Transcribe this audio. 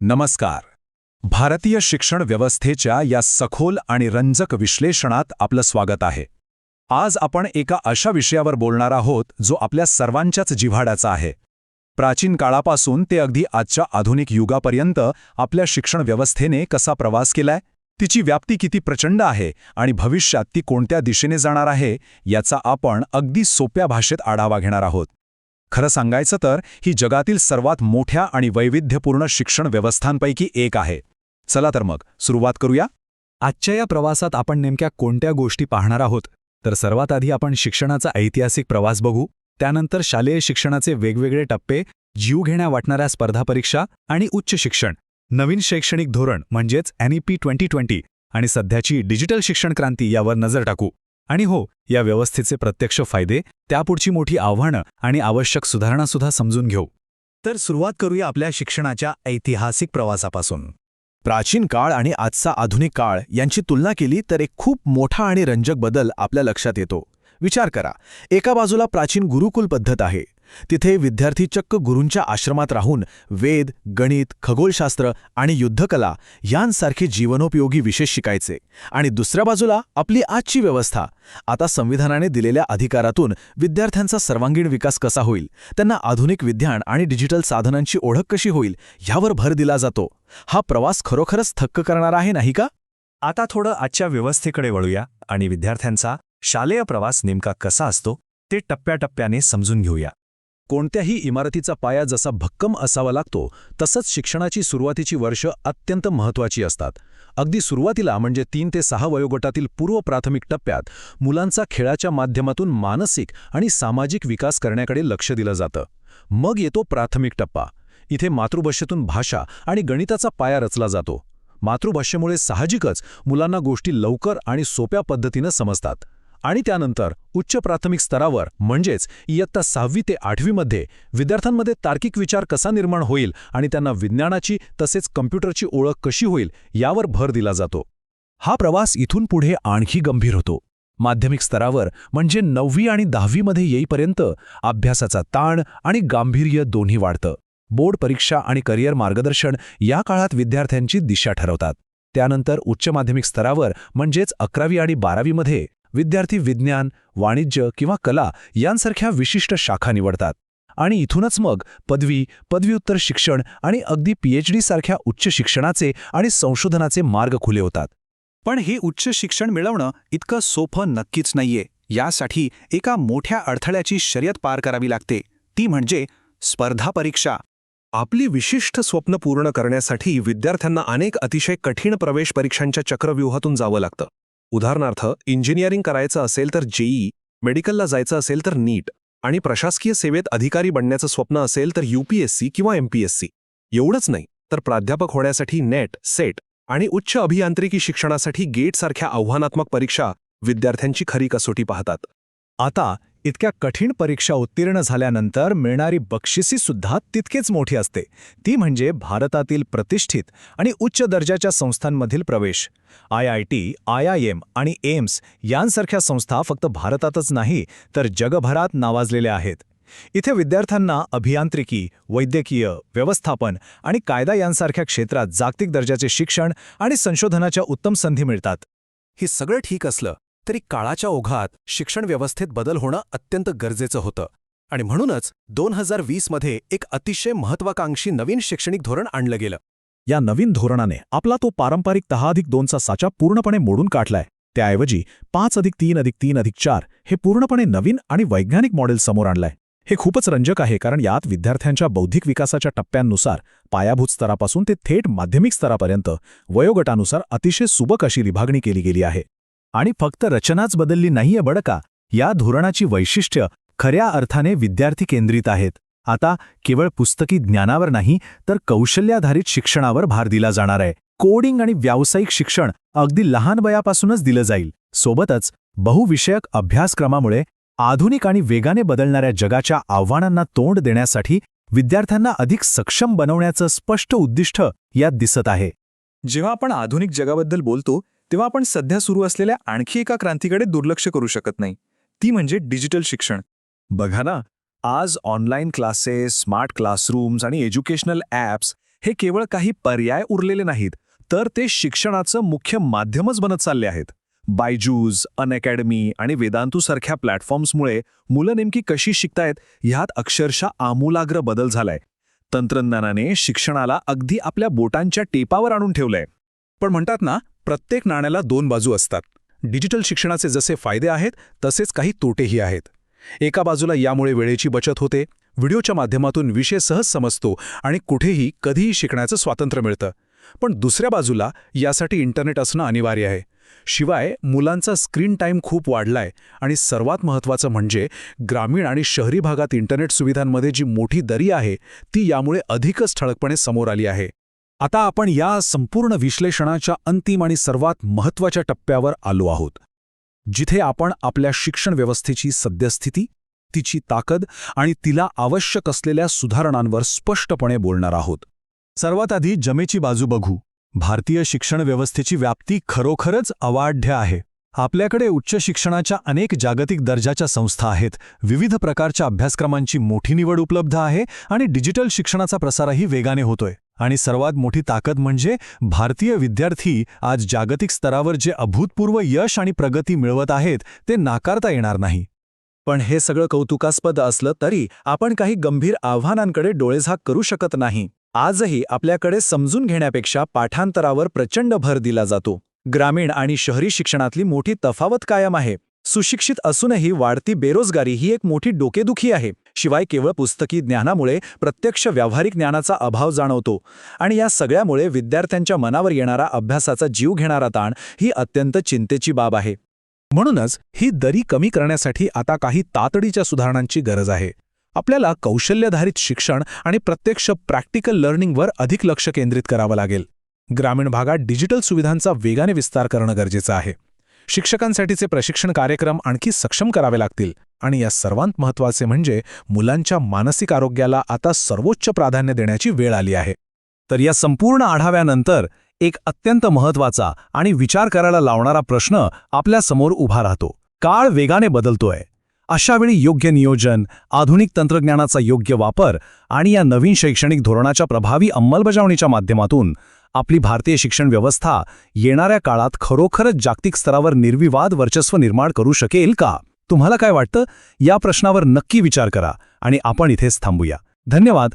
नमस्कार. भारतीय शिक्षण व्यवस्थेच्या या सखोल आणि रंजक विश्लेषणात आपलं स्वागत आहे. आज आपण एका अशा विषयावर बोलणार आहोत जो आपल्या सर्वांच्याच जिव्हाळ्याचा आहे. प्राचीन काळापासून ते अगदी आजच्या आधुनिक युगापर्यंत आपल्या शिक्षण व्यवस्थेने कसा प्रवास केलाय, तिची व्याप्ती किती प्रचंड आहे आणि भविष्यात ती कोणत्या दिशेने जाणार आहे याचा आपण अगदी सोप्या भाषेत आढावा घेणार आहोत. खरं सांगायचं तर ही जगातील सर्वात मोठ्या आणि वैविध्यपूर्ण शिक्षण व्यवस्थांपैकी एक आहे. चला तर मग सुरुवात करूया. आजच्या या प्रवासात आपण नेमक्या कोणत्या गोष्टी पाहणार आहोत, तर सर्वात आधी आपण शिक्षणाचा ऐतिहासिक प्रवास बघू, त्यानंतर शालेय शिक्षणाचे वेगवेगळे टप्पे, जीव घेण्या वाटणाऱ्या स्पर्धा परीक्षा आणि उच्च शिक्षण, नवीन शैक्षणिक धोरण म्हणजेच NEP 2020 आणि सध्याची डिजिटल शिक्षण क्रांती यावर नजर टाकू. आणि हो, या व्यवस्थेचे प्रत्यक्ष फायदे, त्यापुढची मोठी आव्हानं आणि आवश्यक सुधारणासुद्धा समजून घेऊ. तर सुरुवात करूया आपल्या शिक्षणाच्या ऐतिहासिक प्रवासापासून. प्राचीन काळ आणि आजचा आधुनिक काळ यांची तुलना केली तर एक खूप मोठा आणि रंजक बदल आपल्या लक्षात येतो. विचार करा, एका बाजूला प्राचीन गुरुकुल पद्धत आहे. तिथे विद्यार्थी चक्क गुरूंच्या आश्रमात राहून वेद, गणित, खगोलशास्त्र आणि युद्धकला यांसारखे जीवनोपयोगी विषय शिकायचे. आणि दुसऱ्या बाजूला आपली आजची व्यवस्था. आता संविधानाने दिलेल्या अधिकारातून विद्यार्थ्यांचा सर्वांगीण विकास कसा होईल, त्यांना आधुनिक विज्ञान आणि डिजिटल साधनांची ओळख कशी होईल यावर भर दिला जातो. हा प्रवास खरोखरच थक्क करणारा आहे, नाही का? आता थोडं आजच्या व्यवस्थेकडे वळूया आणि विद्यार्थ्यांचा शालेय प्रवास नेमका कसा असतो ते टप्प्याटप्प्याने समजून घेऊया. कोणत्याही इमारतीचा पाया जसा भक्कम असावा लागतो, तसंच शिक्षणाची सुरुवातीची वर्ष अत्यंत महत्त्वाची असतात. अगदी सुरुवातीला म्हणजे 3 ते 6 वयोगटातील पूर्व प्राथमिक टप्प्यात मुलांचा खेळाच्या माध्यमातून मानसिक आणि सामाजिक विकास करण्याकडे लक्ष दिलं जातं. मग येतो प्राथमिक टप्पा. इथे मातृभाषेतून भाषा आणि गणिताचा पाया रचला जातो. मातृभाषेमुळे साहजिकच मुलांना गोष्टी लवकर आणि सोप्या पद्धतीनं समजतात. आणि त्यानंतर उच्च प्राथमिक स्तरावर म्हणजेच इयत्ता 6वी ते 8वी मध्ये विद्यार्थ्यांमध्ये तार्किक विचार कसा निर्माण होईल आणि त्यांना विज्ञानाची तसेच कम्प्युटरची ओळख कशी होईल यावर भर दिला जातो. हा प्रवास इथून पुढे आणखी गंभीर होतो. माध्यमिक स्तरावर म्हणजे 9वी आणि 10वी मध्ये येईपर्यंत अभ्यासाचा ताण आणि गांभीर्य दोन्ही वाढतं. बोर्ड परीक्षा आणि करिअर मार्गदर्शन या काळात विद्यार्थ्यांची दिशा ठरवतात. त्यानंतर उच्च माध्यमिक स्तरावर म्हणजेच 11वी आणि 12वी मध्ये विद्यार्थी विज्ञान, वाणिज्य किंवा कला यांसारख्या विशिष्ट शाखा निवडतात. आणि इथूनच मग पदवी, पदव्युत्तर शिक्षण आणि अगदी PhD सारख्या उच्च शिक्षणाचे आणि संशोधनाचे मार्ग खुले होतात. पण हे उच्च शिक्षण मिळवणं इतकं सोपं नक्कीच नाहीये. यासाठी एका मोठ्या अडथळ्याची शर्यत पार करावी लागते, ती म्हणजे स्पर्धा परीक्षा. आपली विशिष्ट स्वप्न पूर्ण करण्यासाठी विद्यार्थ्यांना अनेक अतिशय कठीण प्रवेश परीक्षांच्या चक्रव्यूहातून जावं लागतं. उदाहरणार्थ, इंजिनिअरिंग करायचं असेल तर JEE, मेडिकलला जायचं असेल तर NEET आणि प्रशासकीय सेवेत अधिकारी बनण्याचं स्वप्न असेल तर UPSC किंवा MPSC. एवढंच नाही तर प्राध्यापक होण्यासाठी NET, SET आणि उच्च अभियांत्रिकी शिक्षणासाठी GATE सारख्या आव्हानात्मक परीक्षा विद्यार्थ्यांची खरी कसोटी पाहतात. आता इतक्या कठीण परीक्षा उत्तीर्ण झाल्यानंतर मिळणारी बक्षिसीसुद्धा तितकेच मोठी असते. ती म्हणजे भारतातील प्रतिष्ठित आणि उच्च दर्जाच्या संस्थांमधील प्रवेश. IIT, IIM आणि एम्स यांसारख्या संस्था फक्त भारतातच नाही तर जगभरात नावाजलेल्या आहेत. इथे विद्यार्थ्यांना अभियांत्रिकी, वैद्यकीय, व्यवस्थापन आणि कायदा यांसारख्या क्षेत्रात जागतिक दर्जाचे शिक्षण आणि संशोधनाच्या उत्तम संधी मिळतात. हे सगळं ठीक असलं तरी काळाच्या ओघात शिक्षण व्यवस्थेत बदल होणं अत्यंत गरजेचं होतं. आणि म्हणूनच 2020 मध्ये एक अतिशय महत्त्वाकांक्षी नवीन शैक्षणिक धोरण आणलं गेलं. या नवीन धोरणाने आपला तो पारंपरिक 10+2चा साचा पूर्णपणे मोडून काढलाय. त्याऐवजी 5+3+3+4 हे पूर्णपणे नवीन आणि वैज्ञानिक मॉडेल समोर आणलंय. हे खूपच रंजक आहे, कारण यात विद्यार्थ्यांच्या बौद्धिक विकासाच्या टप्प्यांनुसार पायाभूत स्तरापासून ते थेट माध्यमिक स्तरापर्यंत वयोगटानुसार अतिशय सुबक अशी विभागणी केली गेली आहे. आणि फक्त रचनाच बदलली नाहीये बरं का, या धोरणाची वैशिष्ट्य खऱ्या अर्थाने विद्यार्थी केंद्रित आहेत. आता केवळ पुस्तकी ज्ञानावर नाही तर कौशल्याधारित शिक्षणावर भार दिला जाणार आहे. कोडिंग आणि व्यावसायिक शिक्षण अगदी लहान वयापासूनच दिलं जाईल. सोबतच बहुविषयक अभ्यासक्रमामुळे आधुनिक आणि वेगाने बदलणाऱ्या जगाच्या आव्हानांना तोंड देण्यासाठी विद्यार्थ्यांना अधिक सक्षम बनवण्याचं स्पष्ट उद्दिष्ट यात दिसत आहे. जेव्हा आपण आधुनिक जगाबद्दल बोलतो तेव्हा आपण सध्या सुरू असलेल्या आणखी एका क्रांतीकडे दुर्लक्ष करू शकत नाही, ती म्हणजे डिजिटल शिक्षण. बघा ना, आज ऑनलाईन क्लासेस, स्मार्ट क्लासरूम्स आणि एज्युकेशनल ॲप्स हे केवळ काही पर्याय उरलेले नाहीत, तर ते शिक्षणाचं मुख्य माध्यमच बनत चालले आहेत. बायजूस, अनअकॅडमी आणि वेदांतूसारख्या प्लॅटफॉर्म्समुळे मुलं नेमकी कशी शिकतायत ह्यात अक्षरशः आमूलाग्र बदल झालाय. तंत्रज्ञानाने शिक्षणाला अगदी आपल्या बोटांच्या टेपावर आणून ठेवलंय. पण म्हणतात ना, प्रत्येक नाण्याला दोन बाजू असतात. डिजिटल शिक्षणाचे जसे फायदे आहेत तसेच काही तोटेही आहेत. एका बाजूला यामुळे वेळेची बचत होते, व्हिडिओच्या माध्यमातून विषय सहज समजतो आणि कुठेही कधीही शिकण्याचं स्वातंत्र्य मिळतं. पण दुसऱ्या बाजूला यासाठी इंटरनेट असणं अनिवार्य आहे. शिवाय मुलांचा स्क्रीन टाईम खूप वाढलाय आणि सर्वात महत्त्वाचं म्हणजे ग्रामीण आणि शहरी भागात इंटरनेट सुविधांमध्ये जी मोठी दरी आहे ती यामुळे अधिकच ठळकपणे समोर आली आहे. आता आपण या संपूर्ण विश्लेषणाच्या अंतिम आणि सर्वात महत्त्वाच्या टप्प्यावर आलो आहोत, जिथे आपण आपल्या शिक्षण व्यवस्थेची सद्यस्थिती, तिची ताकद आणि तिला आवश्यक असलेल्या सुधारणांवर स्पष्टपणे बोलणार आहोत. सर्वात आधी जमेची बाजू बघू. भारतीय शिक्षण व्यवस्थेची व्याप्ती खरोखरच अवाढव्य आहे. आपल्याकडे उच्च शिक्षणाच्या अनेक जागतिक दर्जाच्या संस्था आहेत, विविध प्रकारच्या अभ्यासक्रमांची मोठी निवड उपलब्ध आहे आणि डिजिटल शिक्षणाचा प्रसारही वेगाने होतोय. आणि सर्वात मोठी ताकद म्हणजे भारतीय विद्यार्थी आज जागतिक स्तरावर जे अभूतपूर्व यश आणि प्रगती मिळवत आहेत ते नाकारता येणार नाही. पण हे सगळं कौतुकास्पद असलं तरी आपण काही गंभीर आव्हानांकडे डोळेझाक करू शकत नाही. आजही आपल्याकडे समजून घेण्यापेक्षा पाठांतरावर प्रचंड भर दिला जातो. ग्रामीण आणि शहरी शिक्षणातली मोठी तफावत कायम आहे. सुशिक्षित असूनही वाढती बेरोजगारी ही एक मोठी डोकेदुखी आहे. शिवाय केवळ पुस्तकी ज्ञानामुळे प्रत्यक्ष व्यावहारिक ज्ञानाचा अभाव जाणवतो. आणि या सगळ्यामुळे विद्यार्थ्यांच्या मनावर येणारा अभ्यासाचा जीव घेणारा ताण ही अत्यंत चिंतेची बाब आहे. म्हणूनच ही दरी कमी करण्यासाठी आता काही तातडीच्या सुधारणांची गरज आहे. आपल्याला कौशल्याधारित शिक्षण आणि प्रत्यक्ष प्रॅक्टिकल लर्निंगवर अधिक लक्ष केंद्रित करावं लागेल. ग्रामीण भागात डिजिटल सुविधांचा वेगाने विस्तार करणं गरजेचं आहे. शिक्षकांसाठीचे प्रशिक्षण कार्यक्रम आणखी सक्षम करावे लागतील. आणि या सर्वांत महत्त्वाचे म्हणजे मुलांच्या मानसिक आरोग्याला आता सर्वोच्च प्राधान्य देण्याची वेळ आली आहे. तर या संपूर्ण आढाव्यानंतर एक अत्यंत महत्त्वाचा आणि विचार करायला लावणारा प्रश्न आपल्यासमोर उभा राहतो. काळ वेगाने बदलतोय. अशावेळी योग्य नियोजन, आधुनिक तंत्रज्ञानाचा योग्य वापर आणि या नवीन शैक्षणिक धोरणाच्या प्रभावी अंमलबजावणीच्या माध्यमातून आपली भारतीय शिक्षण व्यवस्था येणाऱ्या काळात खरोखरच जागतिक स्तरावर निर्विवाद वर्चस्व निर्माण करू शकेल का? तुम्हाला काय वाटतं? या प्रश्नावर नक्की विचार करा आणि आपण इथेच थांबूया. धन्यवाद.